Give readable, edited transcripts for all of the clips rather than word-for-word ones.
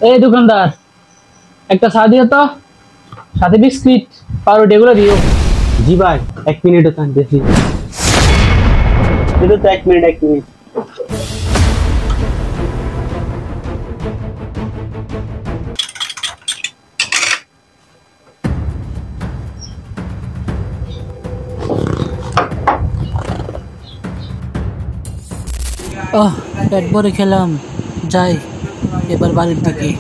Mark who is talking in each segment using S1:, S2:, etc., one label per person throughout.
S1: এই দোকানদার, একটা চা দিও তো, সাথে বিস্কিট পাউরুটি এগুলো দিও।
S2: জি ভাই, 1 মিনিট ওখান দেখি। এটা তো 1 মিনিট 1 মিনিট।
S3: পেট ভরে খেলাম, যাই এবার বাড়ির দিকে।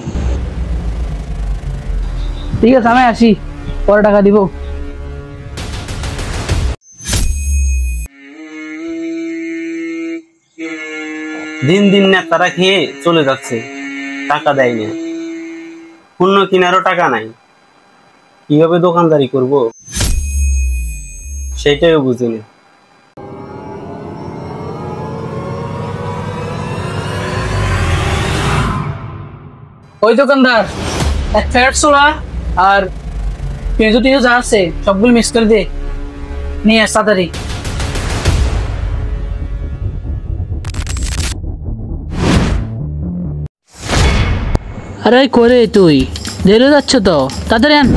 S1: ঠিক আছে, আমি আসি, পরে টাকা দিব।
S2: দিন দিন নেতারা খেয়ে চলে যাচ্ছে, টাকা দেয় না, পণ্য কেনারও টাকা নাই, কিভাবে দোকানদারি করব সেটাও বুঝিনি।
S1: ওই দোকানদার, এক প্যাকেট সোডা আর পেঁয়াজু টেঁজু যা আছে সবগুলো মিক্স করে দে, নিয়ে আস তাড়াতাড়ি।
S3: আরে করে তুই দেরি যাচ্ছ তো, তাড়াতাড়ি আন।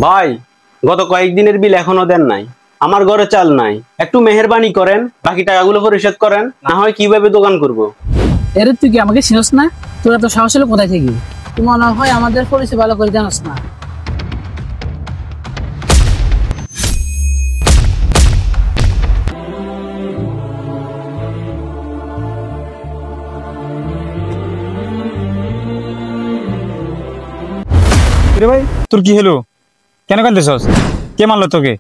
S2: ভাই, গত কয়েকদিনের বিল এখনো দেন নাই, আমার ঘরে চাল নাই, একটু মেহেরবানি করেন, বাকি টাকাগুলো পরিশোধ করেন, না হয় কিভাবে দোকান করব।
S1: এরে তুই কি আমাকে চিনস না? তোরা তো সাহস হলো কোথায় থেকে? তুই মনে হয় আমাদের পরিচয় ভালো করে জানাস না।
S4: রে ভাই, তোর কি হলো? কেন কাঁদতেছস? কে মারলো তোকে?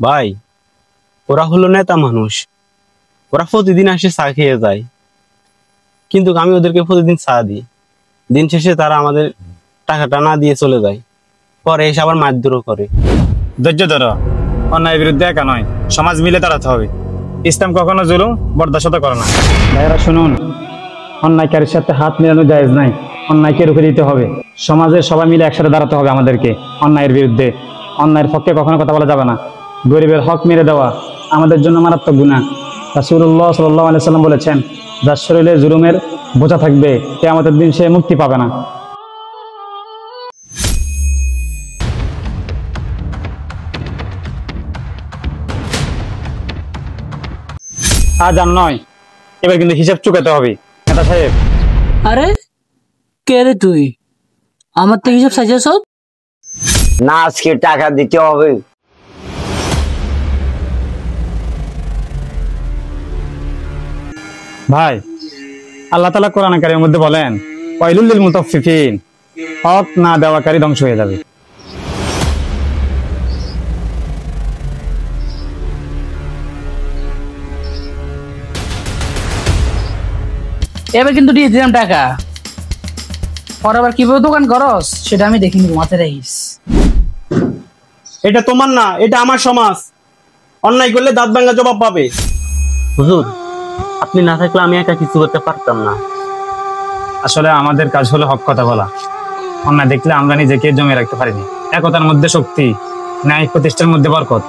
S2: ভাই, ওরা হলো নেতা মানুষ, ওরা প্রতিদিন আসে চা খেয়ে যায়, কিন্তু আমি ওদেরকে প্রতিদিন চা দিই, দিন শেষে তারা আমাদের টাকাটা না দিয়ে চলে যায়, পরে এসে আবার মারধরও করে।
S4: ধৈর্য ধরো, অন্যায়ের বিরুদ্ধে একা নয়, সমাজ মিলে দাঁড়াতে হবে। ইসলাম কখনো জুলুম বরদাস্ত করে না। ভাইয়েরা শুনুন, অন্যায়কারীর সাথে হাত মেলানো জায়েজ নাই, অন্যায়কে রুখে দিতে হবে। সমাজে সবাই মিলে একসাথে দাঁড়াতে হবে আমাদেরকে। অন্যায়ের বিরুদ্ধে, অন্যায়ের পক্ষে কখনো কথা বলা যাবে না। গরিবের হক মেরে দেওয়া আমাদের জন্য মারাত্মক গুনাহ। রাসূলুল্লাহ সাল্লাল্লাহু আলাইহি সাল্লাম বলেছেন, যার শরীরে জুলুমের বোঝা থাকবে, কিয়ামতের দিন সে মুক্তি পাবে না। আজ আর নয়, এবার কিন্তু হিসাব চুকাতে হবে নেতা সাহেব।
S3: আরে কে রে তুই? আমার থেকে হিসাব চাইছস?
S5: না, আজকে টাকা দিতে হবে।
S4: ভাই, আল্লাহ তাআলা কোরআন কারীমের মধ্যে বলেন, ওয়াইলুল লিল মুতাফফিফিন, হক না দেওয়াকারী ধ্বংস হয়ে যাবে।
S1: এবার কিন্তু দিয়ে দিলাম টাকা, পর আবার কিভাবে দোকান করস সেটা আমি দেখি নিব, মাথায় রাখিস।
S2: এটা তোমার না, এটা আমার সমাজ, অন্যায় করলে দাঁত ভাঙা জবাব পাবে। হুজুর, আপনি না থাকলে আমি একা কিছু করতে পারতাম না।
S4: আসলে আমাদের কাজ হলো হক কথা বলা, অন্যায় দেখলে আমরা নিজেকে জমে রাখতে পারিনি। একতার মধ্যে শক্তি, ন্যায় প্রতিষ্ঠার মধ্যে বরকত।